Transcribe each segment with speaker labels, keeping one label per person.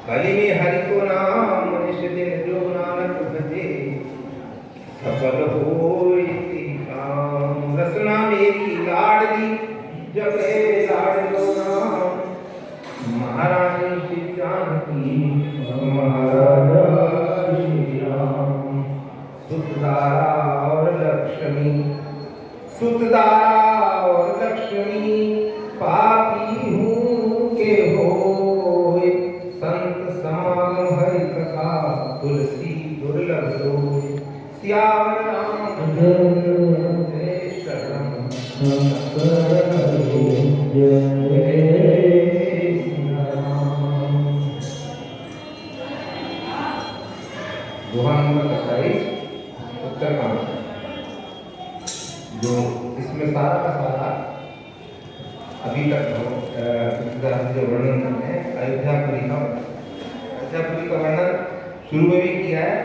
Speaker 1: कली में हरि को नाम मनुष्य दिन जो नानक भजे सफल होई काम। रसना मेरी लाडली जब लाडलो नाम महारानी श्री जानकी महाराजा श्री राम। सुतदारा और लक्ष्मी सुतदारा और लक्ष्मी पापी हूँ के होए संत समागम हरि कथा तुलसी दुर्लभ सोए। सियावर रामचंद्र जय शरण उत्तरकांड जो इसमें सारा का सारा अभी तक जो वर्णन करते हैं अयोध्यापुरी का वर्णन शुरू में भी किया है।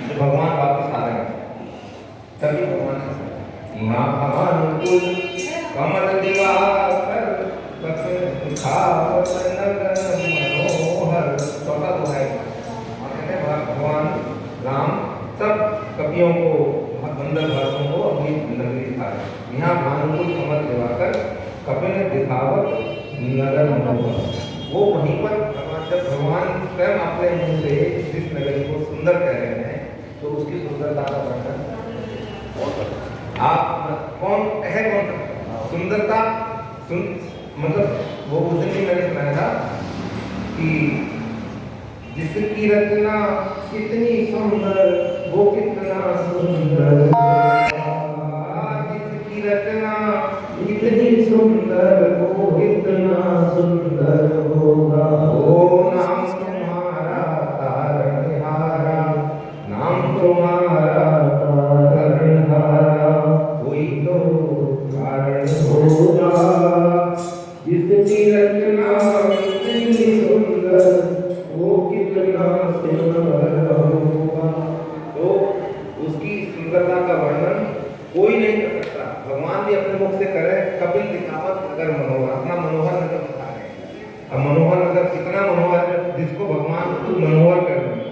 Speaker 1: जब भगवान वापस आ रहे हैं तभी भगवान अनुकूल कमल दिवाकर मनोहर चौथा तो है। भगवान राम सब कवियों को बंदर भाषों को अपनी नगरी दिखाए। यहाँ भानुकुल कमल दिवाकर कपिल दिखावत नगर मनोहर। वो वहीं पर जब भगवान स्वयं अपने मुंह से जिस नगरी को सुंदर कह रहे हैं तो उसकी सुंदरता का वर्णन आप कौन सकता सुंदरता मतलब वो उस दिन भी मैंने सुनाया था कि जिसकी रचना कितनी सुंदर वो कितना सुंदर, जिसकी रचना कितनी सुंदर वो कितना सुंदर होगा। ओ नाम तुम्हारा तारणहारा, नाम तुम्हारा तारणहारा, कोई तो कारण होगा। जिसकी रचना कितनी सुंदर वो कितना सुंदर होगा। तो उसकी सुंदरता का वर्णन कोई नहीं कर सकता। भगवान भी अपने मुख से करे कपिल दिखावत नगर मनोहर, अपना मनोहर नगर बता रहे हैं। अब मनोहर नगर कितना मनोहर है जिसको भगवान मनोहर कर रहे हैं।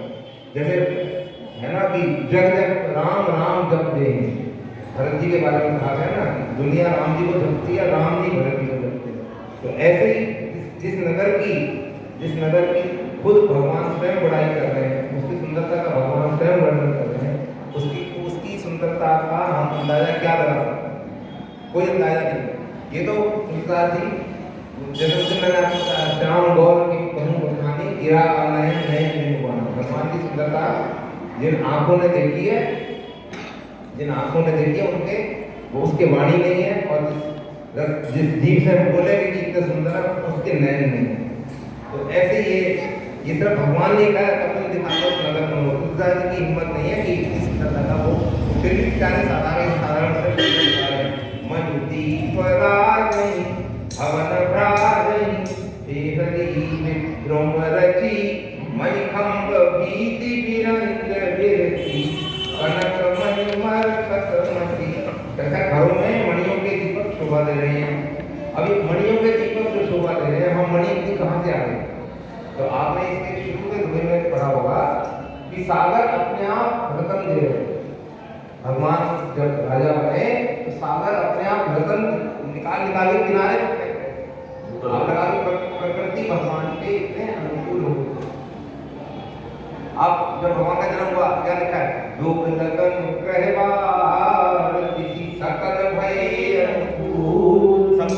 Speaker 1: जैसे है ना कि जग जग राम राम जप दे। भरत जी के बारे में कहा है ना दुनिया राम जी को जपती है, राम जी भरत जी को जपते हैं। तो ऐसे ही जिस नगर की खुद भगवान स्वयं बड़ाई कर रहे हैं, उसकी सुंदरता का भगवान स्वयं वर्णन कर रहे हैं, उसकी सुंदरता का हम अंदाजा क्या लगा सकते हैं? कोई अंदाजा नहीं। ये तो तुलसीदास जी जैसे मैंने आपको श्याम गौर की कहूँ बखानी गिरा नयन नयन भगवान। भगवान की सुंदरता जिन आंखों ने देखी है उनके वो उसके वाणी नहीं है, और जिस जीव से हम बोलेंगे कि इतने सुंदर है उसके नयन नहीं है। तो ऐसे ये सिर्फ भगवान ने कहा कपिल दिखावत नगर मनोहर। तुलसीदास जी की हिम्मत नहीं है कि इस तरह का वो फिर भी बेचारे साधारण से मनुति स्वराजनि भवन भ्राजनि हेहरि विद्रोम रचि मणिखंभ भीति विरंज विरति कनक मणि मरकत मति। ऐसा घरों में मणियों के दीपक शोभा दे रहे हैं। अभी मणियों के दीपक जो शोभा दे रहे हैं हम मणि इतनी कहाँ से आ गए? तो आपने इसके शुरू के दुनिया में पढ़ा होगा कि सागर अपने आप रतन दे रहे हैं। भगवान जब राजा बने तो सागर अपने आप रतन निकाल के किनारे आप लगा कि प्रकृति भगवान के इतने अनुकूल हो गई। अब जब भगवान का जन्म हुआ क्या लिखा है? लोक लगन कहवा किसी सकल भय अनुकूल। सब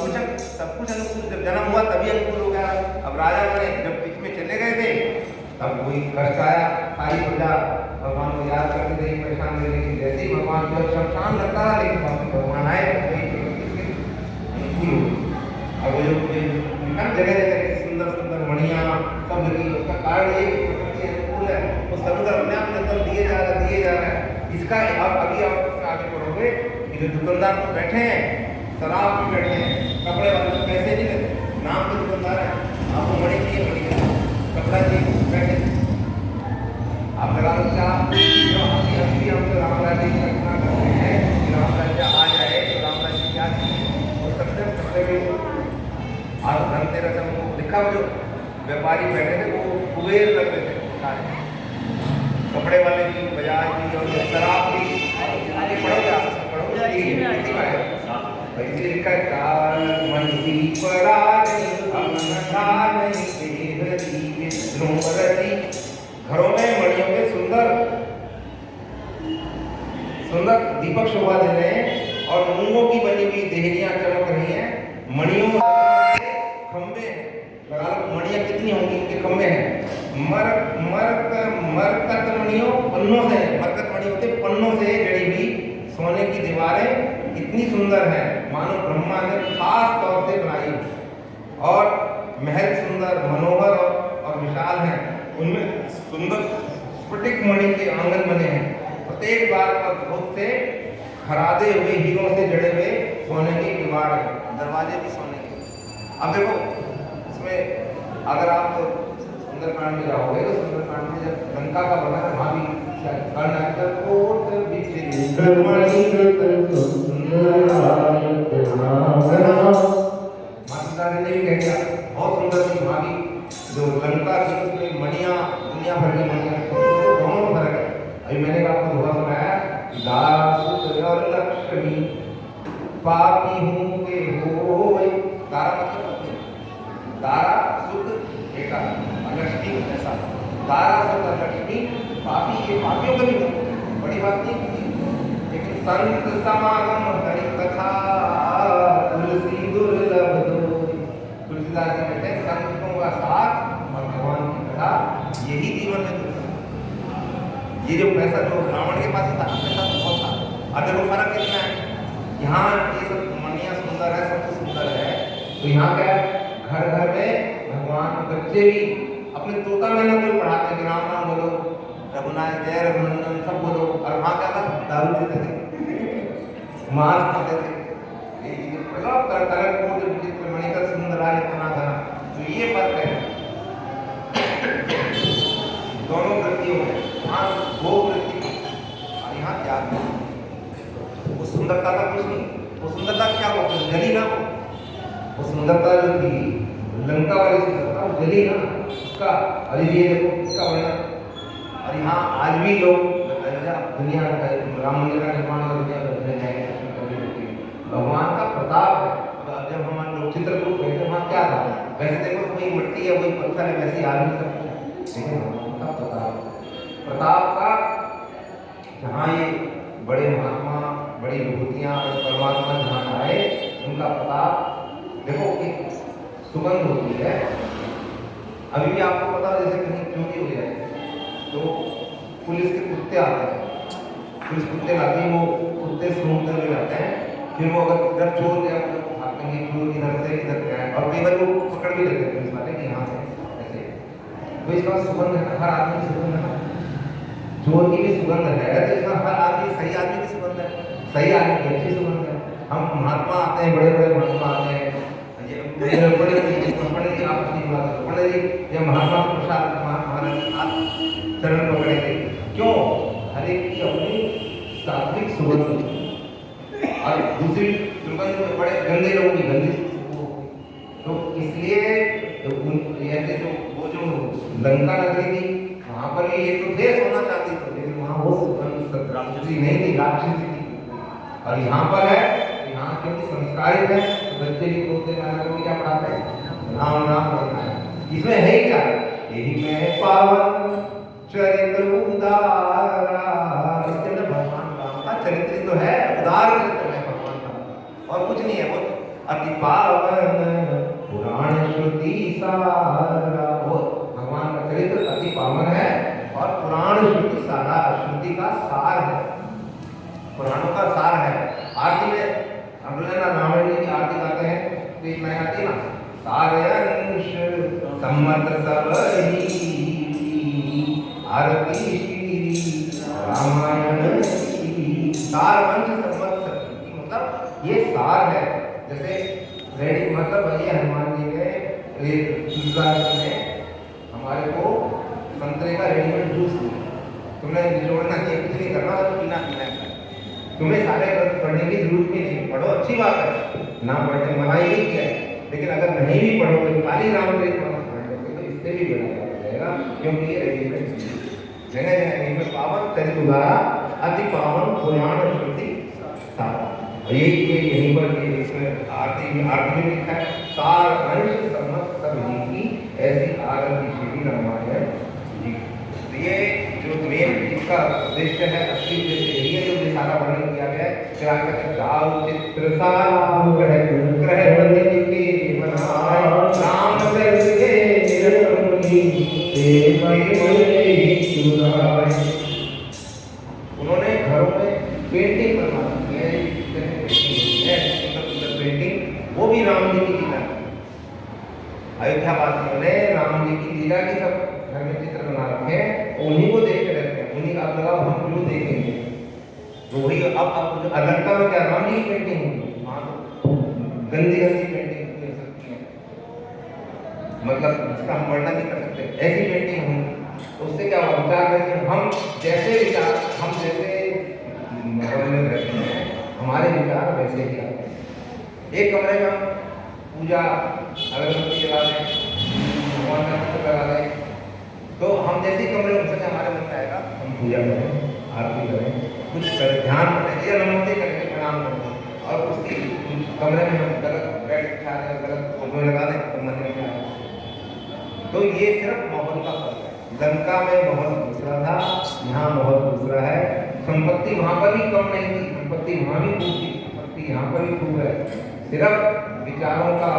Speaker 1: कुछ अनुकूल। जब जन्म हुआ तभी अनुकूल हो गया। अब राजा बने, जब बीच में चले गए थे तब कोई कष्ट आया। सारी प्रजा भगवान को याद करती रही, परेशान रही। तो शमशान लगता था, लेकिन वहाँ पे भगवान आए अनुकूल हो। अब वो जो जगह जगह सुंदर सुंदर मणियाँ सब लगी, उसका कारण ये प्रकृति अनुकूल है, वो समुद्र अपने आप निकल दिए जा रहा है। इसका अब अभी आप उसमें आगे बढ़ोगे, जो दुकानदार तो बैठे हैं, शराब भी बैठे हैं, कपड़े वाले तो पैसे नहीं लेते, नाम के दुकानदार है, आपको मणि चाहिए मणि, कपड़ा चाहिए बैठे। आप लगा लो क्या अभी हम तो राम राज्य की कल्पना करते हैं कि राम राज्य आ जाए तो राम राज्य क्या चाहिए, और सबसे कपड़े में आज धनतेरस में लिखा, जो व्यापारी बैठे थे वो कुबेर लग रहे थे सारे, कपड़े वाले भी, बजाज भी और शराब भी। आगे पढ़ोगे, आप पढ़ोगे इसलिए लिखा घरों में मणियों के सुंदर सुंदर दीपक शोभा दे रहे हैं, और मूंगों की बनी हुई देहरियां चमक रही हैं, मणियों के खंबे हैं, लगा लो मणियां कितनी होंगी, इनके खंबे हैं, मरकत मणियों पन्नों से, मरकत मणि होते पन्नों से जड़ी हुई सोने की दीवारें इतनी सुंदर है मानो ब्रह्मा ने खास तौर से बनाई, और महल सुंदर मनोहर और विशाल हैं, उनमें सुंदर स्फटिक मणि के आंगन बने हैं, प्रत्येक द्वार पर बहुत से खरादे हुए हीरों से जड़े हुए सोने के किवाड़ हैं, दरवाजे भी सोने के। अब देखो इसमें अगर आप सुंदरकांड में जाओगे तो सुंदरकांड में जब लंका का वर्णन है, वहाँ भी माता ने भी कह दिया बहुत सुंदर थी, वहाँ भी जो लंका थी उसमें मणियाँ दुनिया भर की मणियाँ, दोनों फर्क है। अभी मैंने आपको धोखा सुनाया, दास और लक्ष्मी पापी हूँ के होए, दारा मतलब दारा सुख एका, लक्ष्मी ऐसा, दारा सुख लक्ष्मी पापी, ये पापियों का भी बड़ी बात नहीं, लेकिन संत समागम हरि कथा तुलसी दुर्लभ दो, तुलसीदास जी कहते हैं संतों का साथ और भगवान की कथा यही जीवन में दुर्लभ। ये जो पैसा जो ब्राह्मण के पास था, पैसा तो बहुत था, अब देखो फर्क कितना है, यहाँ ये सब मणियाँ सुंदर है, सब कुछ सुंदर है, तो यहाँ क्या घर घर में भगवान, बच्चे भी अपने तोता मैना को पढ़ाते हैं, राम नाम बोलो, रघुनाथ जय रघुनंदन सब बोलो, और वहाँ क्या था दारू पीते थे, मांस खाते थे, कलर कोड विचित्र मणिकर सुंदर आय इतना था, तो ये फर्क है दोनों वृत्तियों में, वहाँ वो वृत्ति और यहाँ त्याग। वो सुंदरता का कुछ नहीं, वो सुंदरता क्या हो जली ना, वो सुंदरता जो थी लंका वाली सुंदरता वो जली ना उसका, और ये देखो इसका वर्णन। और यहाँ आज भी लोग दुनिया राम मंदिर का निर्माण और भगवान का प्रताप है। जब हमारे लोग चित्रकूट गए थे वहाँ क्या था, वैसे देखो वही मिट्टी है, वही पत्थर है, वैसे आदमी सब, लेकिन भगवान का प्रताप का जहाँ ये बड़े महात्मा, बड़ी विभूतियाँ, परमात्मा जहाँ आए, उनका प्रताप देखो एक सुगंध होती है। अभी भी आपको पता है जैसे कहीं चोरी हो जाए तो पुलिस के कुत्ते आते हैं, पुलिस कुत्ते लाते हैं, वो कुत्ते सूंघते हुए जाते हैं, फिर वो अगर इधर चोर गया तो भागेंगे, चोर इधर से इधर गया, और कई बार वो पकड़ भी लेते हैं पुलिस वाले कि यहाँ से ऐसे। तो इसका सुगंध है, हर आदमी की सुगंध है, चोर की भी सुगंध है, तो इसका हर आदमी सही आदमी की सुगंध है, सही आदमी की अच्छी सुगंध है। हम महात्मा आते हैं, बड़े बड़े महात्मा आते हैं, महात्मा प्रसाद महाराज चरण पकड़ेंगे, क्यों? हर एक की अपनी सात्विक सुगंध, और दूसरी सुगंध में बड़े गंदे लोगों की गंदी तो इसलिए ऐसे जो वो जो लंका नगरी थी वहाँ पर भी ये तो थे सोना चाहती थी, लेकिन वहाँ वो सुगंध राक्षसी नहीं थी, राक्षसी थी। और यहाँ पर है, यहाँ क्योंकि संस्कारित है, बच्चे भी बोलते हैं क्या पढ़ाते हैं, राम राम करना है, इसमें है क्या, यही में पावन चरित्र उदारा, इसके अंदर भगवान राम का चरित्र तो है, उदार चरित्र है भगवान का, और कुछ नहीं है। वो अति पावन पुराण श्रुति सारा, वो भगवान का चरित्र अति पावन है और पुराण श्रुति सारा, श्रुति का सार है, पुराणों का मंत्र सब ही आरती रामायण की। सार वंश संवत्सर मतलब ये सार है। जैसे रेडी मतलब ये हनुमान जी ने हमारे को संतरे का रेडीमेड जूस दिया। तुमने निचोड़ना चाहिए, कुछ नहीं करना, बस पीना है। तुम्हें सारे ग्रंथ पढ़ने की जरूरत भी नहीं, पढ़ो अच्छी बात है, ना पढ़ने मना ही नहीं किया है, लेकिन अगर नहीं भी पढ़ोगे खाली रामचरित मानस पढ़ लोगे तो इससे भी बड़ा हो जाएगा, क्योंकि ये रेडीमेड जगह जगह इनमें पावन चरित उदारा अति पावन पुराण श्रुति सारा। यहीं पर इसमें आरती में लिखा है सार अंश समस्त सब की ऐसी आरती श्री रामायण जी। तो ये जो मेन इसका उद्देश्य है, असली उद्देश्य यही है जो सारा वर्णन किया गया है। फिर आगे कहते हैं जाओ चित्र सारा ग्रह बंदी के बनाए राम चरित के निरंगी उन्होंने घरों में पेंटिंग बनवा पेंटिंग, वो भी राम जी की लीला। अयोध्या वासियों ने राम जी की लीला की सब घर में चित्र बना रखे हैं, उन्हीं को देख के रहते हैं, उन्हीं का आप लगाओ हम क्यों देखेंगे। तो वही अब अलंका में क्या राम जी की पेंटिंग होगी, वहाँ तो गंदी पेंटिंग हो सकती है, मतलब इसका हम वर्णन नहीं कर सकते, ऐसी पेंटिंग होंगी। तो उससे क्या होगा, विचार वैसे हम जैसे माहौल में रहते हैं, हमारे विचार वैसे ही आते हैं। एक कमरे में हम पूजा अगरबत्ती जला दें, भगवान का चित्र लगा दें, तो हम जैसे ही कमरे में घुसेंगे हमारे मन में आएगा हम पूजा करें, आरती करें, कुछ करें, ध्यान करें या नमस्ते करके प्रणाम करें, और उसी कमरे में हम गलत बैठ खा रहे हैं, गलत फोटो लगा दें तो मन में आएगा। तो ये सिर्फ माहौल का फर्क है। लंका में माहौल दूसरा था, यहाँ माहौल दूसरा है। संपत्ति वहाँ पर भी कम नहीं थी, संपत्ति वहाँ भी खूब थी, संपत्ति यहाँ पर भी खूब है, सिर्फ विचारों का।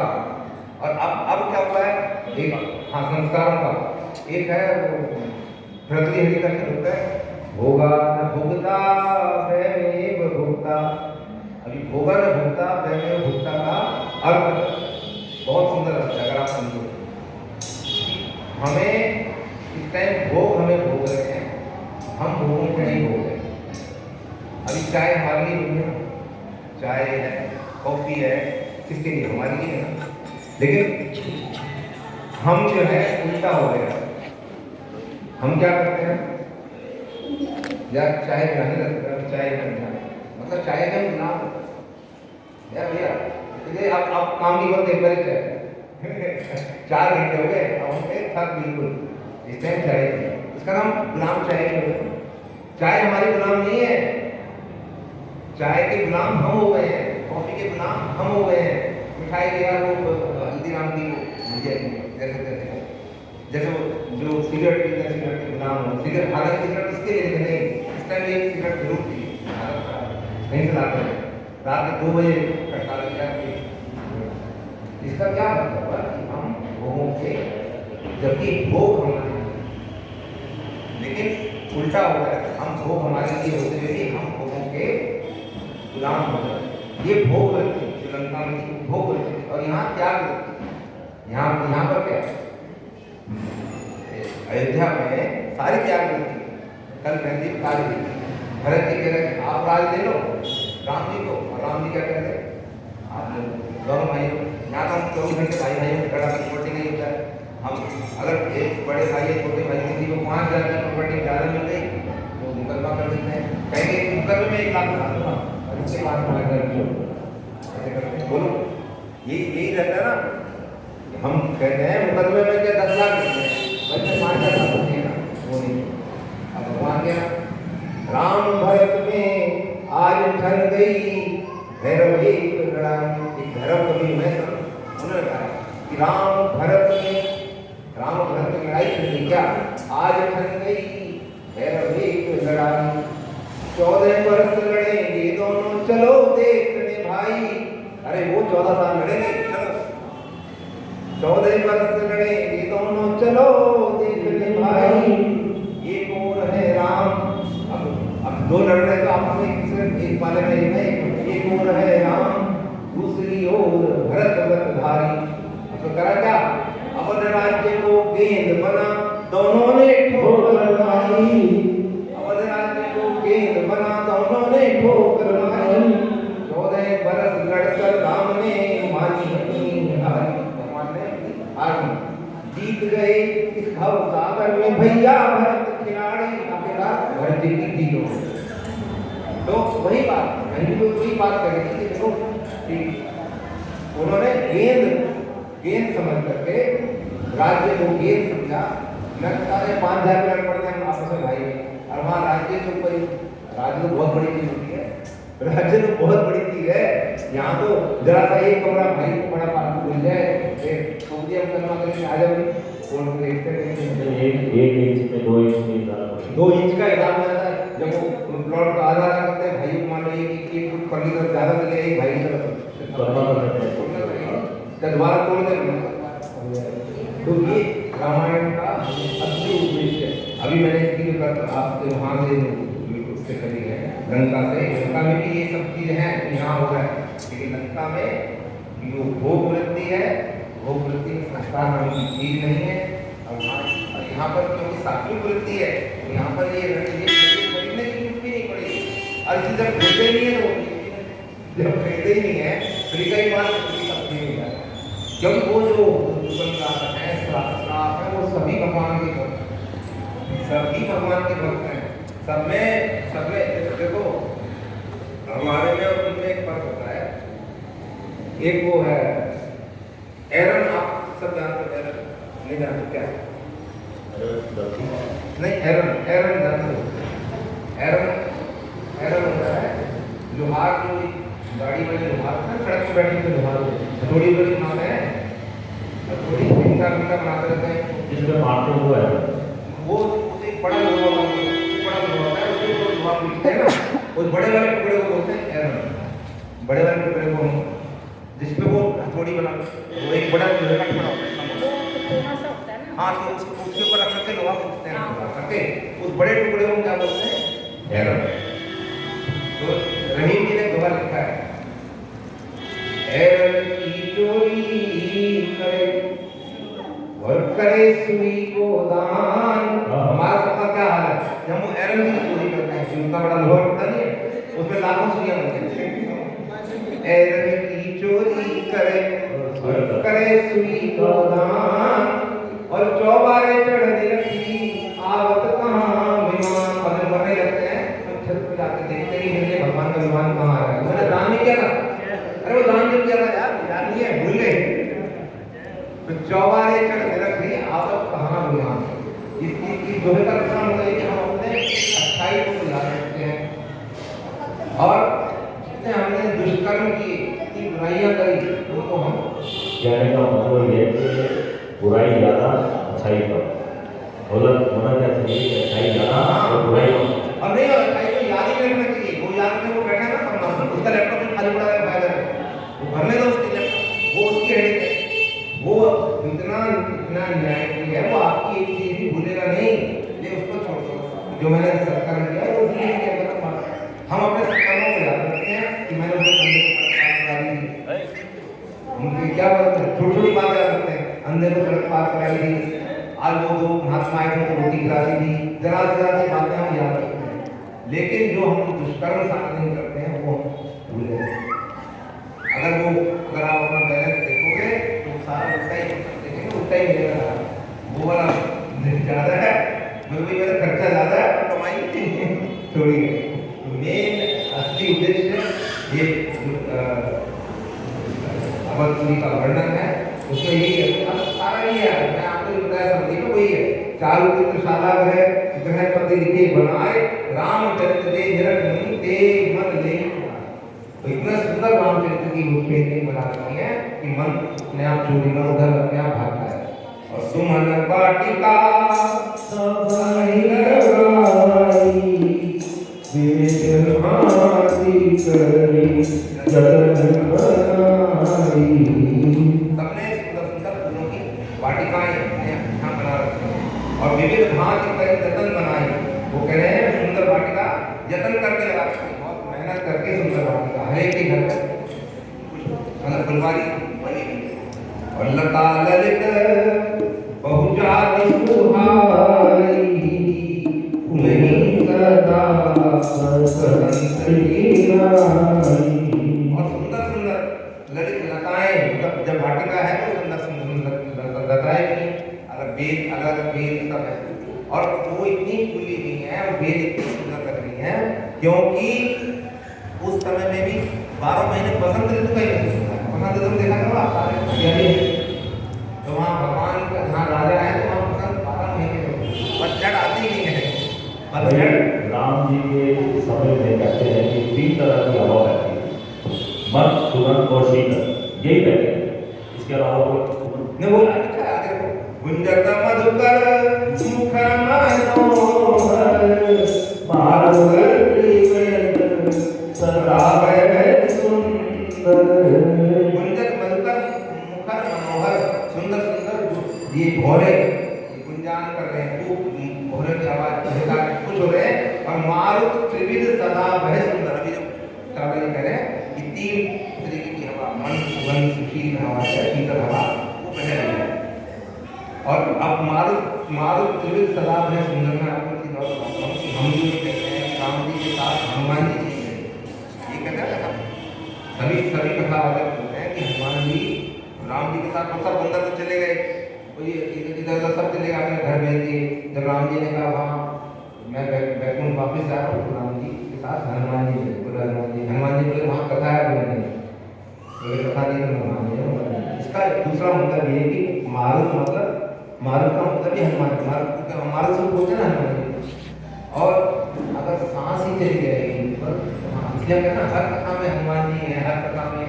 Speaker 1: और अब क्या हुआ है, एक संस्कारों का। एक है वो भर्तृहरि का श्लोक है, भोगा न भुगता वैमेव भुगता। अभी भोगा न भुगता वैमेव भुगता का अर्थ बहुत सुंदर लगता है अगर आप समझो। हमें इस टाइम भोग हमें भोग रहे हैं, हम भोगों को नहीं भोग रहे। अभी चाय हमारे लिए नहीं है, चाय है, कॉफी है, किसके लिए, हमारे लिए है ना। लेकिन हम जो है उल्टा हो गया, हम क्या करते हैं, या चाय नहीं रखते, चाय बन जाए मतलब चाय का नाम यार भैया, इसलिए आप काम की बात एक बार चाय 4 घंटे हो गए, अब हम थक बिल्कुल इस टाइम चाय, इसका नाम गुलाम चाय है। चाय हमारी गुलाम नहीं है, चाय के गुलाम हम हो गए हैं, कॉफी के गुलाम हम हो गए हैं, मिठाई के यार वो हल्दीराम की जैसे वो जो सिगरेट पीते हैं, सिगरेट के गुलाम हो, सिगरेट हालांकि सिगरेट इसके लिए नहीं, इस टाइम एक सिगरेट जरूर पी नहीं चलाते हैं, रात के 2 बजे हड़ताल लग जाती है। इसका क्या मतलब है कि हम भोगों के, जबकि भोग हमारे, लेकिन उल्टा हो गया, हम भोग हमारे लिए होते हुए भी हम भोगों के गुलाम हो गए। ये भोग वृत्ति श्रीलंका में भोग वृत्ति, और यहाँ त्याग वृत्ति। यहाँ पर क्या अयोध्या में सारी त्याग वृत्ति। कल मेहंदी कार्य भरत जी कह रहे आप राज ले लो राम जी को, और राम जी क्या कह रहे आप ले लो, दोनों भाई। यहाँ तो हम 24 घंटे भाई में झगड़ा प्रॉपर्टी नहीं होता है। हम अगर एक बड़े भाई या छोटे भाई किसी को 5,000 की प्रॉपर्टी ज़्यादा मिल गई तो मुकदमा कर देते हैं, कहेंगे मुकदमे में 1 लाख डाल दूंगा, और उसके बाद 5,000 ऐसे करते हैं। बोलो यही रहता है ना। हम कहते हैं मुकदमे में क्या 10 लाख देते हैं, बच्चे 5,000 होते हैं ना, वो नहीं। अब भगवान क्या, राम भरत में आज ठन गई भैरव एक लड़ाई। एक भैरव कवि में उन्होंने कहा कि राम भरत में लड़ाई चली, क्या आज ठन गई भैरव एक लड़ाई। 14 वर्ष लड़ेंगे दोनों, चलो देखने भाई। अरे वो 14 साल लड़ेंगे, चलो 14 वर्ष लड़ेंगे दोनों, चलो देखने भाई। एक और है राम, अब 2 लड़ रहे तो आपस में एक वाले में एक और है राम, दूसरी ओर भरत व्रतधारी। तो करा क्या, अपने राज्य को गए इस भव सागर में भैया भरत खिलाड़ी आखिरकार भरत जी की जीत हो। तो वही बात वही तो वही बात कर रही थी। देखो उन्होंने गेंद समझ करके राज्य को गेंद समझा। मैं सारे 5000 मिनट पढ़ते हैं आपस में भाई, और वहाँ राज्य के ऊपर राज्य तो बहुत बड़ी चीज होती है, राज्य तो बहुत बड़ी चीज है। यहाँ तो जरा सा एक कमरा भाई को बड़ा पालतू मिल जाए, सऊदी हम करना करके आ जाओ
Speaker 2: एक इंच में 2 इंच नहीं था,
Speaker 1: 2 इंच का हिसाब में आता है। जब वो प्लॉट का आधा करते हैं भाई मान लो एक फुट पल्ली तक ज्यादा मिले एक भाई दोबारा तोड़ दे। तो ये रामायण का असली उद्देश्य है। अभी मैंने इसकी आपके वहाँ से करी है लंका से। लंका में भी ये सब चीज़ हैं यहाँ हो रहा है, लेकिन लंका में जो भोग वृत्ति है, भोग वृत्ति में संस्कार नाम की चीज नहीं है। और यहाँ पर क्योंकि सात्विक वृत्ति है, यहाँ पर ये खरीदने की जरूरत भी नहीं पड़ेगी। और जब खरीदे नहीं है तो जब खरीदे ही नहीं है फिर कई बार सब नहीं होता है, क्योंकि वो जो दुकानदार है श्राप है वो सभी भगवान के भक्त हैं, सभी भगवान के भक्त हैं। सब में देखो हमारे में और उनमें एक फर्क होता है। एक वो है एरन, आप सब जानते हो एरन? नहीं जानते क्या है? नहीं, एरन जानते हो? एरन होता है लोहार, जो गाड़ी वाले लोहार होता है, सड़क पर बैठने के लोहार थोड़ी बड़ी बनाते हैं, थोड़ी मीठा बनाते रहते हैं,
Speaker 2: जिसमें मारते हुए है
Speaker 1: वो उसे बड़ा लोहा होता है, उसके ऊपर लोहा पीटते हैं ना, उस बड़े वाले टुकड़े को बोलते हैं एरन। बड़े वाले टुकड़े को जिसपे वो हथौड़ी बना, वो एक बड़ा लोहा टुकड़ा होता है। हाँ, तो उसके ऊपर रख करके लोहा पूछते हैं करके, उस बड़े टुकड़े को क्या बोलते हैं? एरन। तो रहीम जी ने दोहा लिखा है, एरन की चोरी करे और करे सुई को दान। हमारा सबका क्या हाल है जब वो एरन की चोरी करते हैं, उनका बड़ा लोहा टुकड़ा नहीं है, उसमें लाखों सुइयां होती हैं। एरन की चोरी करे और करे सुई को दान, और चौबारे चढ़ रखी आवत कहाँ विमान। पगल बनने लगते हैं तो छत पर जाके देखते ही नहीं भगवान का विमान कहाँ आ रहा है। मैंने दान नहीं किया था, अरे वो दान नहीं किया था यार नहीं है, भूल गए। तो चौबारे चढ़ रखी आवत कहाँ विमान। इस दोहे का नुकसान होता है कि हम अपने अच्छाई को याद रखते हैं, और जितने हमने दुष्कर्म किए, इतनी बुराइयां करी, उनको हम
Speaker 2: कहने का मतलब ये है कि बुराई ज़्यादा अच्छाई पर, गलत होना क्या चाहिए कि अच्छाई ज़्यादा और बुराई कम।
Speaker 1: और नहीं, और अच्छाई को याद ही रखना चाहिए। वो याद रखने को बैठा ना कम, उसका लैपटॉप में खाली पड़ा है, फायदा है, वो भरने दो उसके लैपटॉप, वो उसकी हेडेक है। वो इतना न्याय है, वो आपकी एक चीज भी भूलेगा नहीं, ये उसको छोड़ दो। जो मैंने सत्कर्म किया है वो भूल गया। हम अपने सत्कर्मों को याद रखते हैं कि मैंने उसको उनकी क्या बात है, छोटी छोटी बातें याद रखते हैं। अंधे को सड़क पार कराई थी, आज वो दो महात्मा आए थे तो रोटी खिलाई थी, जरा जरा सी बातें हम याद रखते हैं। लेकिन जो हम दुष्कर्म साधन करते हैं वो भूले। अगर आप अपना बैलेंस देखोगे तो सारा उतना ही देखेंगे, उतना ही मिलेगा। वो वाला ज़्यादा है, मतलब मेरा खर्चा ज़्यादा है और कमाई थोड़ी है। मेन असली उद्देश्य ये अवधि का वर्णन है, उसमें यही है। अब सारा ये है, मैं आपको बताया समझी तो वही है। चारु चित्रशाला ग्रह पति लिखे बनाए, रामचरित्र दे निरख ते मन ले। तो इतना सुंदर रामचरित्र की रूपरेखा बना रखी है कि मन अपने आप चोरी में उधर अपने आप भागता है। और सुमन वाटिका सभाई लगाई, विवेक हाथी करी जगत बनाई। सबने सुंदर सुंदर फूलों की वाटिकाएं यहाँ बना रखी हैं, और विविध भांति कई जतन बनाई। वो कह रहे हैं सुंदर वाटिका जतन करके लगा रखी, बहुत मेहनत करके सुंदर वाटिका हर एक के घर में मतलब फुलवारी बनी हुई है। और लता ललित बहुजाति सुहाई, फुलही सदा सरसंती नाई। और सुंदर सुंदर ललित लताएं, मतलब जब वाटिका है तो सुंदर सुंदर लताएं भी, अगर वेद अलग वेद सब है, और वो इतनी खुली हुई है, वो वेद इतनी सुंदर लग रही है, क्योंकि उस समय में भी 12 महीने बसंत ऋतु का ही महसूस होता है। बसंत ऋतु देखा करो आप सारे हरियाली, तो वहाँ भगवान का जहाँ राजा है तो वहाँ बसंत 12 महीने में पतझड़ आती ही है। पतझड़
Speaker 2: राम जी के समय में कहते हैं कि 3 तरह की हवा बहती है, मत, सुगंध और शीतल, यही बहती है। इसके अलावा कोई
Speaker 1: ने बोला लिखा है, देखो गुंजत मधुकर मुखर मनोहर मारुत त्रिवेद सदा वह सुंदर। गुंजत मधुकर मुखर मनोहर, सुंदर सुंदर ये भौरे गुंजान कर रहे हैं, खूब भौरे की आवाज झुका के खुश हो रहे हैं। और मारुत त्रिविध सदा वह सुंदर, अभी जो काव्य कह रहे हैं कि 3 तरीके की हवा, मन सुगंध सुशील हवा है, शीतल हवा वो बह रही है। और अब मारुत त्रिविध सदा वह सुंदर में आपको चीज और बताता हूँ कि हम जो कहते हैं राम जी के साथ हनुमान जी की है, ये कहते हैं ना सभी कथा वाले बोलते हैं कि हनुमान जी राम जी के साथ सब अंदर तो चले गए, कोई इधर उधर सब चले गए, अपने घर भेज दिए। जब राम जी ने कहा वहाँ मैं बैकुंठ वापस जा रहा हूँ, तो राम जी के साथ हनुमान जी बोले, हनुमान जी बोले वहाँ कथा है, बोले नहीं कथा नहीं तो हनुमान जी। इसका दूसरा मतलब ये है कि मारुत का मतलब ही हनुमान, मारुत से बोलते हैं ना हनुमान जी। और अगर सांस ही चली जाएगी इसलिए कहना हर कथा में हनुमान जी है, हर कथा में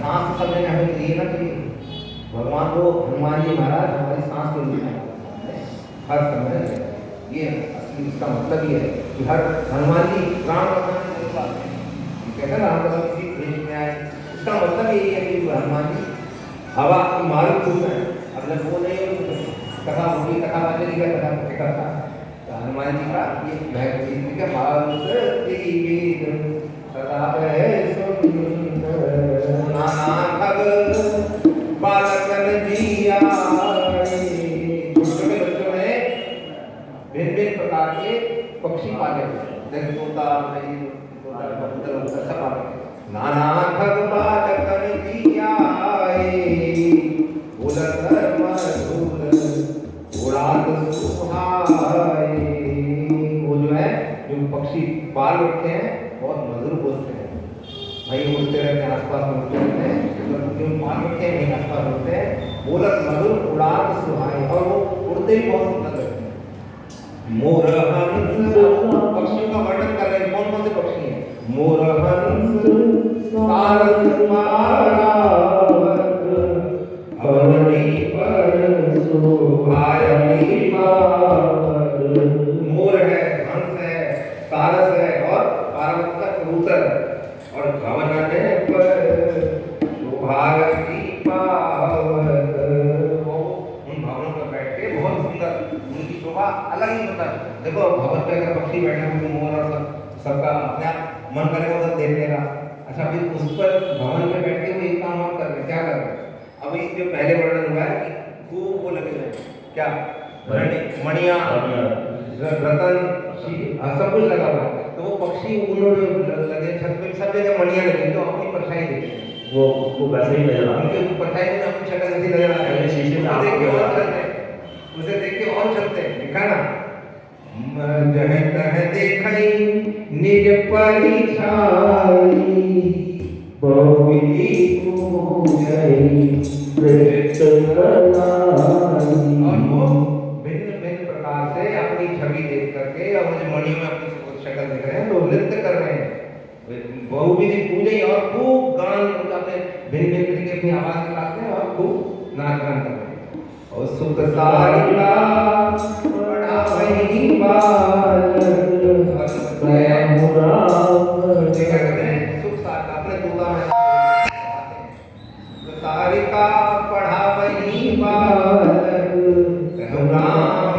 Speaker 1: सांस सब जगह हमें ये ना कि भगवान को हनुमान जी महाराज हमारी सांस को हर समय, ये असली इसका मतलब ये है कि हर हनुमान जी राम कथा कहते हैं राम कथा किसी देश में आए, इसका मतलब यही है कि हनुमान जी हवा की मारुत रूप है। अब जब वो नहीं कथा होगी, कथा वाले का कथा करता हनुमान जी का ये महत्व के मारुत सदा है सुंदर नाना भग बालकन जिया। छोटे बच्चों ने भिन्न प्रकार के पक्षी पाले, जैसे तोता सब पाले। नाना भग बालकन जिया उलत मधुर उड़ात सुहाए। वो जो है जो पक्षी पाल रखे हैं बहुत मधुर बोलते हैं, वही उड़ते रहते हैं, आसपास में उड़ते रहते हैं, जो पाल रखे हैं वही आसपास उड़ते हैं। बोलत मधुर उड़ात सुहाए, और वो उड़ते भी बहुत सुंदर लगते हैं। मोर हंस, पक्षियों का वर्णन कर रहे हैं, कौन कौन से पक्षी हैं? मोर हंस सारस पारावत अवनी पर सुहायनी पावत। मोर है, हंस है, सारस है, और पार्वत का कबूतर, और भवन पर सुहायनी पावत। वो उन भवनों पर बैठ के बहुत सुंदर, उनकी शोभा अलग ही होता है। देखो भवन पे अगर पक्षी बैठे हुए मोर और सबका अपने आप मन करेगा उधर देखने का। अच्छा फिर उस पर भवन पे बैठ के वो एक काम और कर रहे, क्या कर रहे? अभी जो पहले वर्णन हुआ है कि खूब वो लगे हुए क्या मणिया रतन सब कुछ लगा हुआ है, तो वो पक्षी उन्होंने लगे छत पे सब जगह मणिया लगी, तो अपनी परछाई देखते हैं,
Speaker 2: वो वैसे ही नजर आता है,
Speaker 1: उनके परछाई में अपनी शक्ल ऐसी नजर आ रही है,
Speaker 2: शीशे में
Speaker 1: देख के और चलते हैं, उसे देख के और चलते हैं। देखा ना, जह तह देखई निज परिछाई बहुली पूजई प्रेत कलाई। और वो भिन्न भिन्न प्रकार से अपनी छवि देख करके और मुझे मणि में अपनी शक्ल देख रहे हैं, लोग नृत्य कर रहे हैं, बहुविधि पूजई, और खूब गान अपने भिन्न भिन्न तरीके की आवाज निकालते हैं और खूब नाच गान कर रहे हैं। और सुख सारिका बड़ा वही बालक स्वयं राम। देखा करते हैं सुख सारिका अपने तोता में सारिका पढ़ा वही बालक राम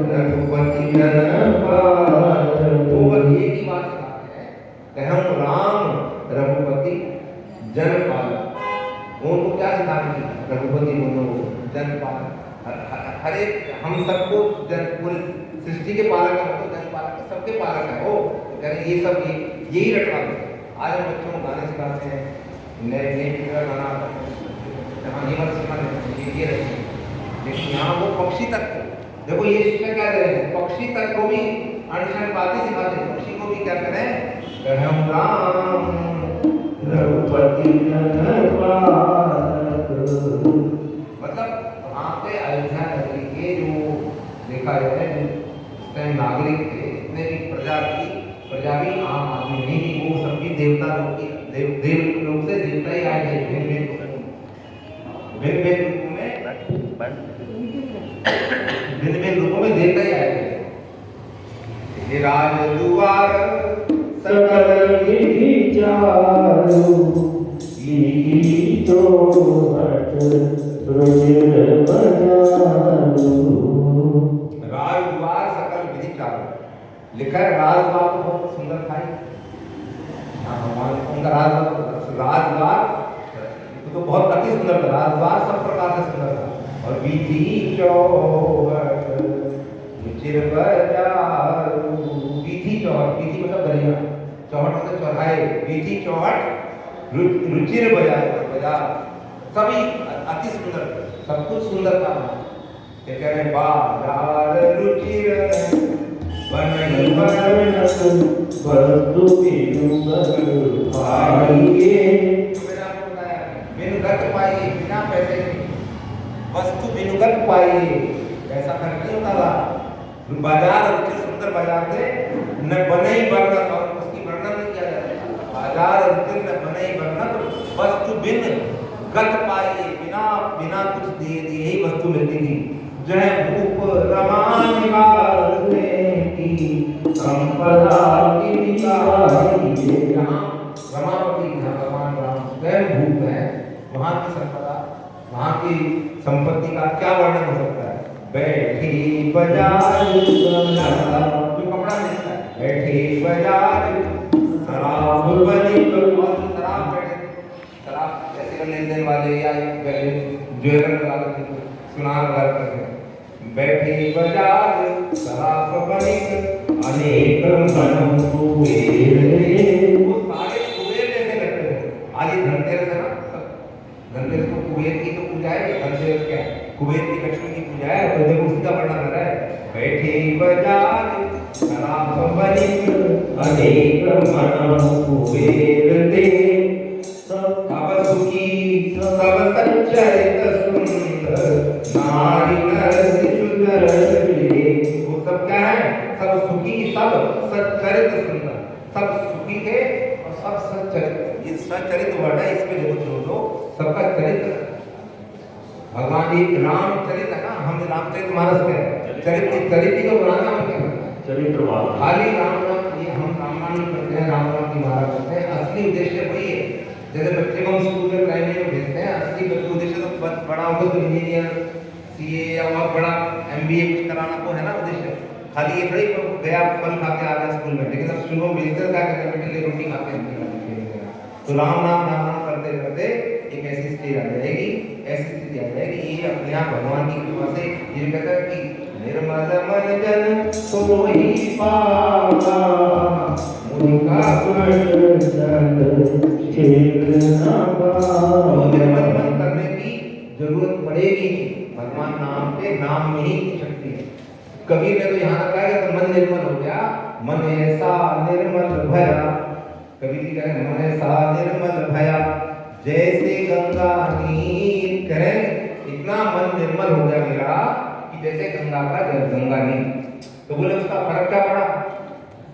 Speaker 1: रघुपति जन पालक। वो बस एक ही बात सिखाते हैं, हम राम रघुपति जन पालक। उनको क्या सिखाते हैं? रघुपति बोलो जन पालक, हर एक हम सबको पूरे सृष्टि के पालक है, तो जन पालक सबके पालक है वो। ये सब यही रटवाते हैं। आज हम बच्चों को गाने सिखाते हैं, नए नए गाना हाँ ये मत सिखाना, ये रखें लेकिन यहाँ वो पक्षी तक को, देखो ये शिक्षा क्या दे रहे हैं, पक्षी तक को भी अंडरस्टैंड बातें सिखाते हैं, पक्षी को भी क्या करें, कहम राम रघुपति मतलब वहाँ पे अयोध्या नगरी के जो देखा जाए उस टाइम नागरिक थे, इतने भी प्रजा भी आम आदमी नहीं थी, वो सबकी देवता लोग की देव लोग से देवता ही आए थे, भिन्न रूपों में देवता ही आए थे। ये राज दुआर सकल विधि चारु लीली चौखट रुचिर बजारू। राजद्वार सकल विधि चारु लिखा है, राजद्वार तो बहुत सुंदर था, उनका राजद्वार तो बहुत अति सुंदर था, राजद्वार सब प्रकार से सुंदर था, और विधि चौखट रुचिर बजारू। विधि चौखट, विधि मतलब गलियां, चौखट मतलब चौराहे, विधि चौखट रुचिर बाजार सभी अति सुंदर, सब कुछ सुंदर था। क्या कह रहे, बाजार रुचिर बनई वर्णक वस्तु विनुगत पाइए, विनुगत पाइए, बिना पैसे के वस्तु विनुगत पाइए, ऐसा खर्च नहीं होता था। बाजार रुचिर सुंदर बाजार थे, न बनई वर्णक, और उसकी वर्णन नहीं किया जाता, बाजार रुचिर न बनई वर्णक वस्तु बिन गत पाइए, बिना कुछ दिए ही वस्तु मिलती थी। जय भूप रमा निवास की संपदा की निकालिए, रमापति भगवान राम स्वयं भूप है, वहाँ की संपदा, वहाँ की संपत्ति का क्या वर्णन हो सकता है। बैठी बाजार जो कपड़ा मिलता है, बैठी बाजार शराब बनी, शराब जैसे लेन देन वाले या ज्वेलर लगा करके सुनार लगा करके, बैठे बाजार शराब बनी अनेक मनों कुबेर, वो सारे कुबेर जैसे लगते हैं। आज ये धनतेरस है ना, धनतेरस को कुबेर की तो पूजा है, धनतेरस क्या है, कुबेर की लक्ष्मी की पूजा है, तो देखो उसी का वर्णन कर रहा है। बैठे बाजार शराब बनी अनेक मनों कुबेर दे, सब सुखी सब सच्चरित सुंदर नारी नर सुंदर मिले। वो सब क्या है, सब सुखी सब सच्चरित सुंदर, सब सुखी थे और सब सच्चरित। ये सच्चरित वर्ड है, इसमें देखो जोड़ दो, सबका चरित्र भगवान जी रामचरित है ना, हम रामचरितमानस के चरित्र को बनाना हम क्या चरित्र खाली राम नाम, ये हम राम नाम करते हैं, राम नाम की माला करते हैं, असली उद्देश्य वही है। जैसे बच्चे को हम स्कूल में प्राइमरी में भेजते हैं, असली उद्देश्य तो बड़ा होगा तो इंजीनियर सीए या और बड़ा एमबीए कुछ कराना को है ना उद्देश्य, खाली ये थोड़ी गया फल खा के आ गया स्कूल में। लेकिन अब शुरू में भेजते क्या करते हैं, रोटी खा के तो राम नाम करते करते एक ऐसी स्टेज आ जाएगी, ऐसी स्थिति आ जाएगी, ये अपने आप भगवान की कृपा से ये कहता है कि निर्मल मन जन सोई पावा, उनका निर्मल मन करने की जरूरत पड़ेगी, भगवान नाम के नाम में ही शक्ति है। कबीर ने तो यहाँ तक कहा कि मन निर्मल हो गया, मन ऐसा निर्मल भया, कबीर जी कह रहे मन ऐसा निर्मल भया जैसे गंगा नीर, करें इतना मन निर्मल हो गया मेरा कि जैसे गंगा का जल, गंगा नीर। तो बोले उसका फर्क क्या पड़ा,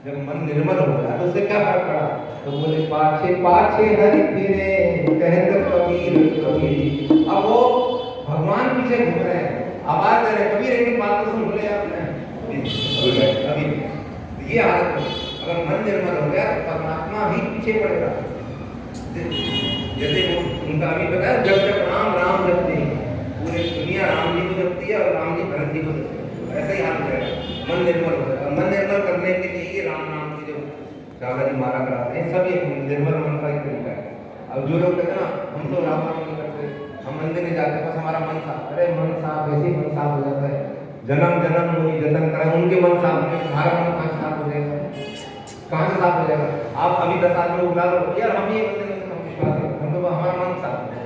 Speaker 1: जब मन निर्मल हो गया तो उससे क्या फर्क पड़ा, तो बोले पाछे पाछे हरि फिरे कहत कबीर कबीर। अब वो भगवान पीछे घूम रहे हैं, आवाज दे रहे हैं, कबीर एक बात तो सुन बोले आपने अभी ये हालत है। अगर मन निर्मल हो गया तो परमात्मा ही पीछे पड़ेगा। जैसे वो उनका अभी पता है, जब जब राम राम जपते हैं, पूरी दुनिया राम जी को जपती है और राम जी भरत जी को जपते हैं, ऐसा ही हाल है। मन निर्मल हो जाएगा, मन निर्मल करने के लिए ये राम नाम की जो राधा जी माला कराते हैं, सब ये निर्मल मन का ही तरीका है। अब जो लोग कहते हैं ना हम तो राम नाम नहीं करते, हम मंदिर नहीं जाते, बस हमारा मन साफ, अरे मन साफ वैसे ही मन साफ हो जाता है। जन्म जन्म मुनि जतन करें, उनके मन साफ होने, तुम्हारा मन कहाँ साफ हो जाएगा, कहाँ से साफ हो जाएगा। आप अभी 10 आदमी बुला लो यार, हम ये विश्वास है, हम तो हमारा मन साफ है,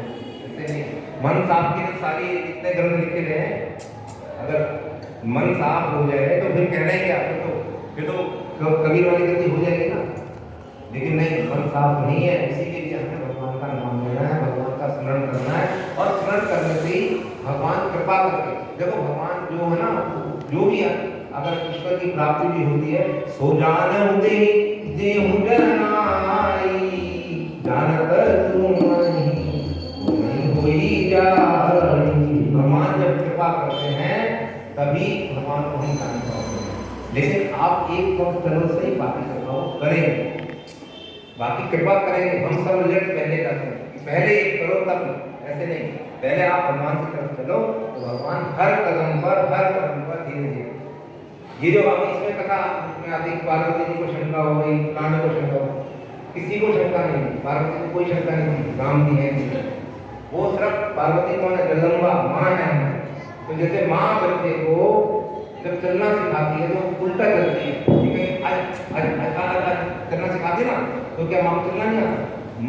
Speaker 1: इससे नहीं मन साफ की तो सारी इतने ग्रंथ लिखे गए हैं। अगर मन साफ हो जाए तो फिर कहना ही क्या, फिर तो कबीर वाली गति हो जाएगी ना। लेकिन नहीं, मन साफ नहीं है, इसी के लिए हमें भगवान का नाम लेना है, भगवान का स्मरण करना है। और स्मरण करने से ही भगवान कृपा करके, देखो भगवान जो है ना, जो भी है, अगर ईश्वर की प्राप्ति भी होती है, सो जान दे जे हुजनाई जानत तुम नहीं हुई जानी। भगवान जब कृपा करते हैं तभी भगवान को हम जान पाते हैं। लेकिन आप एक पक्ष चलो सही, बाकी कृपा करेंगे, बाकी कृपा करेंगे। हम सब रिजल्ट पहले करते हैं, पहले एक करो तब, ऐसे नहीं। पहले आप भगवान की तरफ चलो तो भगवान हर कदम पर धीरे धीरे। ये जो हम इसमें कथा में आती, पार्वती जी को शंका हो गई, राम को शंका हो, किसी को शंका नहीं, पार्वती को कोई शंका नहीं, राम जी है। वो सिर्फ पार्वती कौन है, जगदम्बा माँ है। तो जैसे माँ बच्चे को जब चलना सिखाती है तो उल्टा चलती है, करना सिखाती है ना, तो क्या माँ को चलना नहीं आता?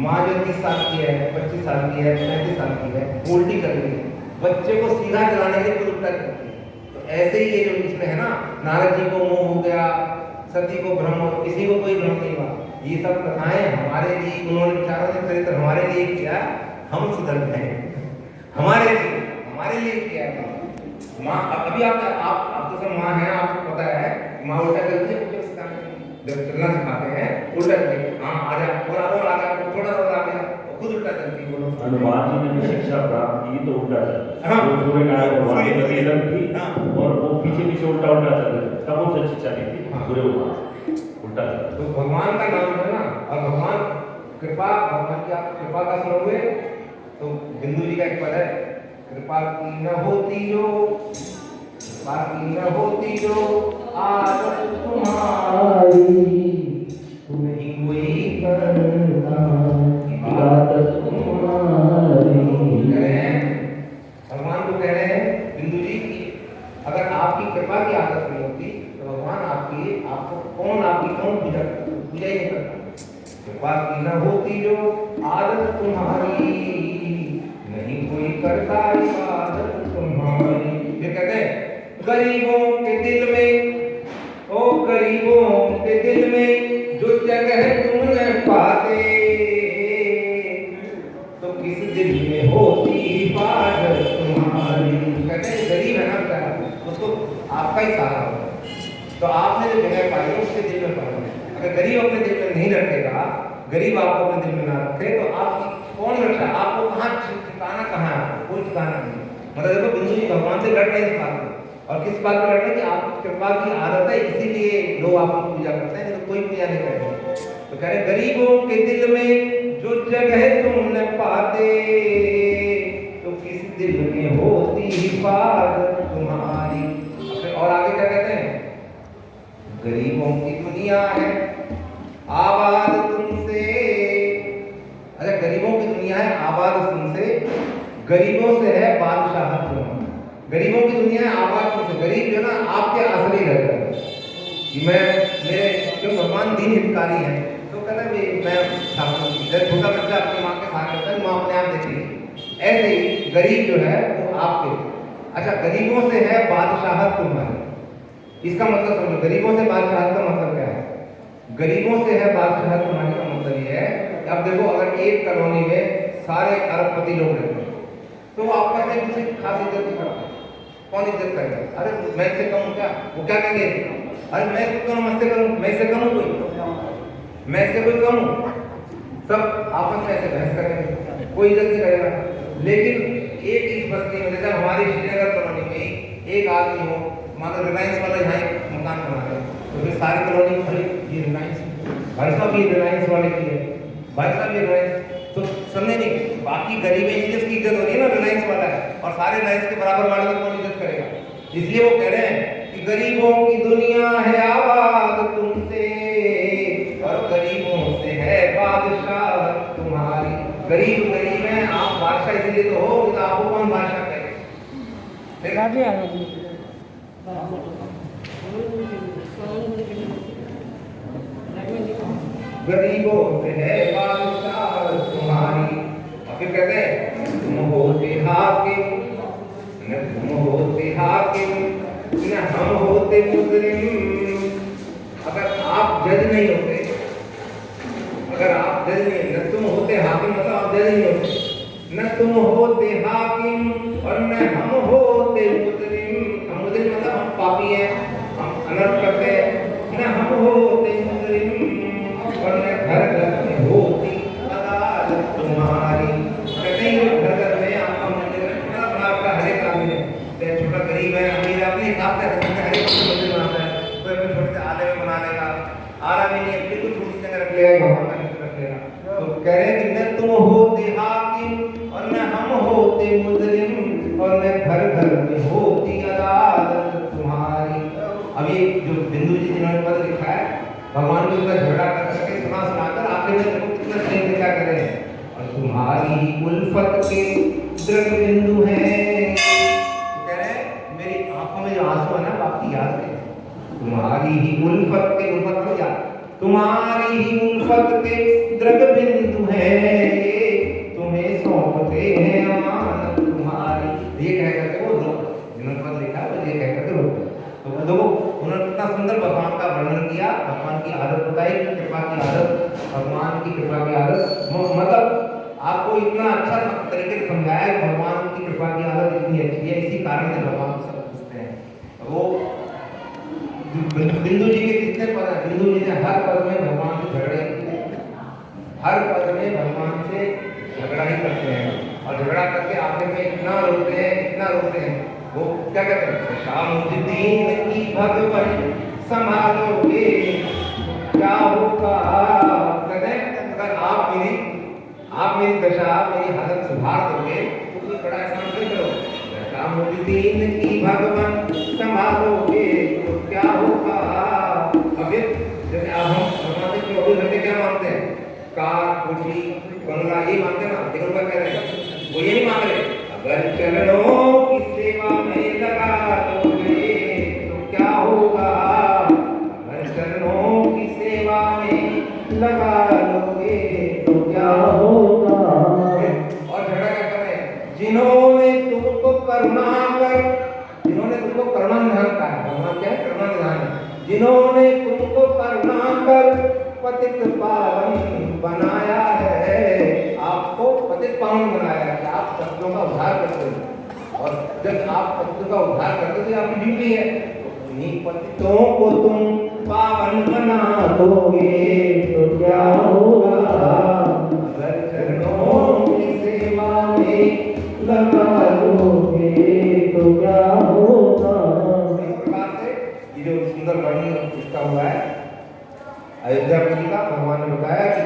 Speaker 1: माँ जो 30 साल की है, 25 साल की है, 35 साल की है, उल्टी कर रही है, बच्चे को सीधा चलाने के लिए उल्टा करती है। तो ऐसे ही ये जो इसमें है ना, नारद जी को मोह हो गया, सती को भ्रम हो, किसी को कोई भ्रम नहीं हुआ। ये सब कथाएं हमारे लिए, उन्होंने चारों चरित्र हमारे लिए किया, हम सुधर गए, हमारे लिए किया है। माँ अभी आप तो सब माँ हैं, आपको पता है माँ उल्टा करती है, जब चलना सिखाते हैं उल्टा करती है। हाँ आ जा, थोड़ा और आ जा, थोड़ा और आ गया, खुद उल्टा करती है।
Speaker 2: हनुमान जी ने भी शिक्षा प्राप्त की तो उल्टा चल, वो पूरे गाय भगवान की निवेदन की और वो पीछे उल्टा चल रहे, तब वो शिक्षा दी थी पूरे उल्टा चल।
Speaker 1: तो भगवान का नाम है ना, और भगवान कृपा, भगवान की आप कृपा का स्मरण हुए तो बिंदु जी का एक पद है, कृपा की न होती जो, कृपा की न होती जो आदत तुम्हारी, नहीं कोई करता आदत तुम्हारी। भगवान को कह रहे हैं बिंदु जी की अगर आपकी कृपा की आदत नहीं होती तो भगवान आपको कौन पूजा ही नहीं करता। कृपा की न होती जो आदत तुम्हारी, नहीं कोई करता इबादत तुम्हारी। ये कहते हैं गरीबों के दिल में, ओ गरीबों के दिल में जो जगह तुम न पाते, तो किस दिल में होती इबादत तुम्हारी। कहते हैं गरीब है ना बेचारा, उसको आपका ही सहारा होगा, तो आपने जो जगह पाई उसके दिल में पाई। अगर गरीब अपने दिल में नहीं रखेगा, गरीब आपको अपने दिल में ना रखे तो आपकी कौन रक्षा, आपको कहाँ ठिकाना, कहाँ है कोई ठिकाना नहीं। मतलब देखो बिंदु जी भगवान से लड़ रहे इस बात में, और किस बात में लड़ रहे कि आपकी कृपा की आदत है, इसीलिए लोग आपकी पूजा करते हैं, तो कोई पूजा नहीं करेगा। तो कह रहे गरीबों के दिल में जो जगह तुम न पाते, तो किस दिल में होती हिफाजत तुम्हारी। और आगे क्या कहते हैं, गरीबों की दुनिया है आबाद तुमसे। अच्छा, गरीबों की दुनिया है आबाद तुमसे, गरीबों से है बादशाहत तुम्हारी। गरीबों की दुनिया है आबाद तुमसे, गरीब जो ना आपके आश्रय रहता है कि मैं मेरे क्यों भगवान दीन हितकारी है, तो कहता है मैं जब छोटा बच्चा अपनी माँ के साथ रहता है, माँ अपने आप देखी, ऐसे ही गरीब जो है वो आपके। अच्छा, गरीबों से है बादशाहत तुम्हारी, इसका मतलब समझो, गरीबों से बादशाहत का मतलब क्या है। गरीबों से है बादशाहत तुम्हारी का मतलब ये है कि अब देखो अगर एक कॉलोनी में सारे अरबपति लोग रहते हैं तो वो आपस में किसी खास इज्जत नहीं करते, कौन इज्जत करेगा? अरे मैं इससे कम हूँ क्या, वो क्या कहेंगे, अरे मैं इससे कम नमस्ते करूँ, मैं इससे कम हूँ कोई, मैं इससे कोई कम हूँ, सब आपस में ऐसे बहस करेंगे, कोई इज्जत नहीं करेगा। लेकिन एक इस बस्ती में, जैसे हमारी श्रीनगर कॉलोनी में एक आदमी हो, मान लो रिलायंस वाला यहाँ एक मकान बना रहे, तो फिर सारी कॉलोनी खड़ी, ये रिलायंस, भाई साहब ये रिलायंस वाले की है, भाई साहब ये रिलायंस, तो समझे नहीं, बाकी गरीब है इसलिए उसकी इज्जत हो रही है ना, रिलायंस वाला है, और सारे रिलायंस के बराबर वाले को कौन इज्जत करेगा। इसलिए वो कह रहे हैं कि गरीबों की दुनिया है आबाद तुमसे, और गरीबों से है बादशाह तुम्हारी। गरीब गरीब है, आप बादशाह इसलिए तो हो, तो आपको कौन बादशाह कहे। गरीबों से है बादशाह तुम्हारी। और फिर कहते हैं तुम होते हाकिम, न तुम होते हाकिम, न हम होते मुजरिम। अगर आप जज नहीं होते, अगर आप जज नहीं, न तुम होते हाकिम मतलब आप जज नहीं होते, न तुम होते हाकिम और न हम होते मुजरिम। हम मुजरिम मतलब हम पापी हैं, हम अनर्थ करते हैं, न हम होते मुजरिम और न घर घर में होती अदालत तुम्हारी। कहते हैं घर घर में आपका मंदिर है, बड़ा बड़ा आपका हर एक आदमी है, चाहे छोटा गरीब है अमीर अपने हिसाब से हर एक मंदिर बनाता है। कोई अपने छोटे से आले में बना लेगा, आला में नहीं है बिल्कुल छोटी जगह रख लेगा, भगवान का चित्र रख लेगा। तो कह रहे हैं कि न तुम होते हाकिम और न हम होते मुजरिम और न घर घर में होती अदालत तुम्हारी। अब ये जो बिंदु जी जिन्होंने पद लिखा है, भगवान को इतना झगड़ा कर करके सुनाकर आखिर में देखो कितना स्नेह से क्या कर रहे हैं, और तुम्हारी ही उल्फत के दृढ़ बिंदु हैं। कह रहे हैं मेरी आंखों में जो आंसू है ना आपकी याद है, तुम्हारी ही उल्फत के, उल्फत में याद, तुम्हारी ही उल्फत के दृढ़ बिंदु हैं, तुम्हें सौंपते हैं अमानत तुम्हारी। ये कह करके वो जिन्होंने पद लिखा है ये कह करके रोकते। तो देखो उन्होंने कितना सुंदर भगवान का वर्णन किया, भगवान की आदत बताई, कृपा की आदत, भगवान की कृपा की आदत, मतलब आपको इतना अच्छा तरीके से समझाया कि भगवान की कृपा की आदत इतनी अच्छी है, इसी कारण से भगवान को सब पूछते हैं। वो बिंदु जी के कितने पद हैं, बिंदु जी ने हर पद में भगवान से झगड़े किए, हर पद में भगवान से झगड़ा ही करते हैं, और झगड़ा करके आखिर में इतना रोते हैं, इतना रोते हैं। वो क्या कहते हैं, शामुद्दीन की भगवन संभालोगे क्या होगा। कहते हैं अगर आप मेरी दशा, मेरी हालत सुधार दोगे तो कोई बड़ा एहसान नहीं करोगे। शामुद्दीन की भगवन संभालोगे तो क्या होगा। अब जैसे अब हम भगवान से 24 घंटे क्या मांगते हैं, कार, कुर्सी, बंगला, ये मांगते हैं ना, लेकिन वो कह रहे हैं, वो ये नहीं मांग रहे, अगर चरणों की सेवा में लगा दोगे तो क्या होगा। अगर चरणों की सेवा में लगा लोगे तो क्या होगा। और झगड़ा क्या कर रहे हैं, जिन्होंने तुमको करुणा कर, जिन्होंने तुमको करुणा निधान का है, भगवान क्या है, करुणा निधान है, जिन्होंने तुमको करुणा कर पतित पावन बनाया है, आपको पतित पावन बनाया है कि आप पतितों का उद्धार करते हो, और जब आप पतितों का उद्धार करते हो तो आपकी ड्यूटी है, उन्हीं पतितों को तुम पावन बना दोगे तो क्या होगा। अगर चरणों की सेवा में लगा दोगे तो क्या होगा। इस प्रकार से ये जो सुंदर वर्णन इसका हुआ है अयोध्यापति का, भगवान ने बताया कि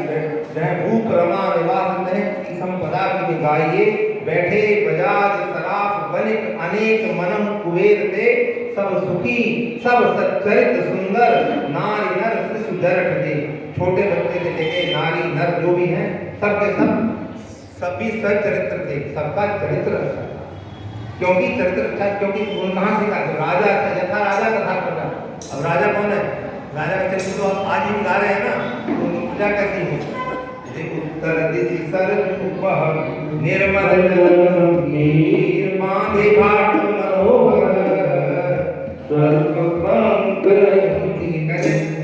Speaker 1: जहाँ भूख रमा निवास नहीं की संपदा की निगाहिए, बैठे बजाज सराफ वनिक अनेक मनम कुबेर थे, सब सुखी सब सच्चरित सुंदर, नारी नर शिशु जरठ थे। छोटे बच्चे से लेके नारी नर जो भी हैं सबके सब सभी सच्चरित्र थे, सबका चरित्र अच्छा था। क्योंकि चरित्र अच्छा, क्योंकि कहाँ से राजा अच्छा, यथा राजा कथा करता। अब राजा कौन है, राजा का चरित्र तो आज हम गा रहे हैं ना, तो उनकी पूजा कैसी है, उत्तर दिशि सर उपहर निर्मल गंभीर बांधे घाट मनोहर स्वल्प पंख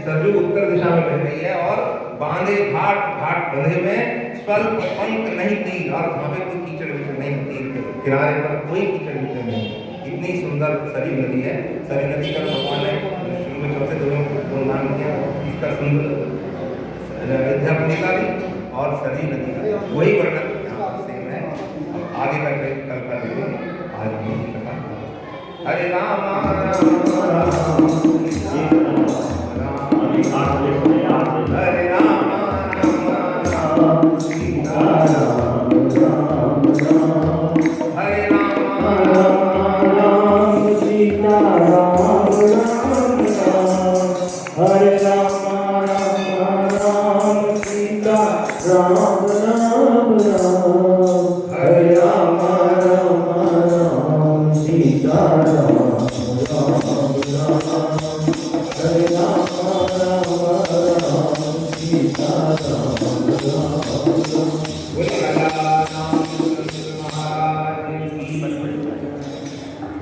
Speaker 1: सरजू उत्तर दिशा में बह रही है, और बांधे घाट, घाट बंधे में स्वल्प पंख नहीं तीर, और वहाँ पे कोई कीचड़ विचड़ नहीं, तीर किनारे पर कोई कीचड़ विचड़ नहीं। इतनी सुंदर सरी नदी है। सरी नदी का भगवान ने शुरू चौथे दोनों को नाम किया, इसका सुंदर अयोध्यापति का भी और सरी नदी का वही वर्णन यहाँ सेम है। आगे का कल कर देंगे, आज हम कथा हरे राम राम राम हरे राम राम सीता राम राम राम हरे राम राम सीता राम राम राम हरे राम राम सीता राम राम राम हरे राम राम सीता राम राम राम हरे राम राम सीता राम राम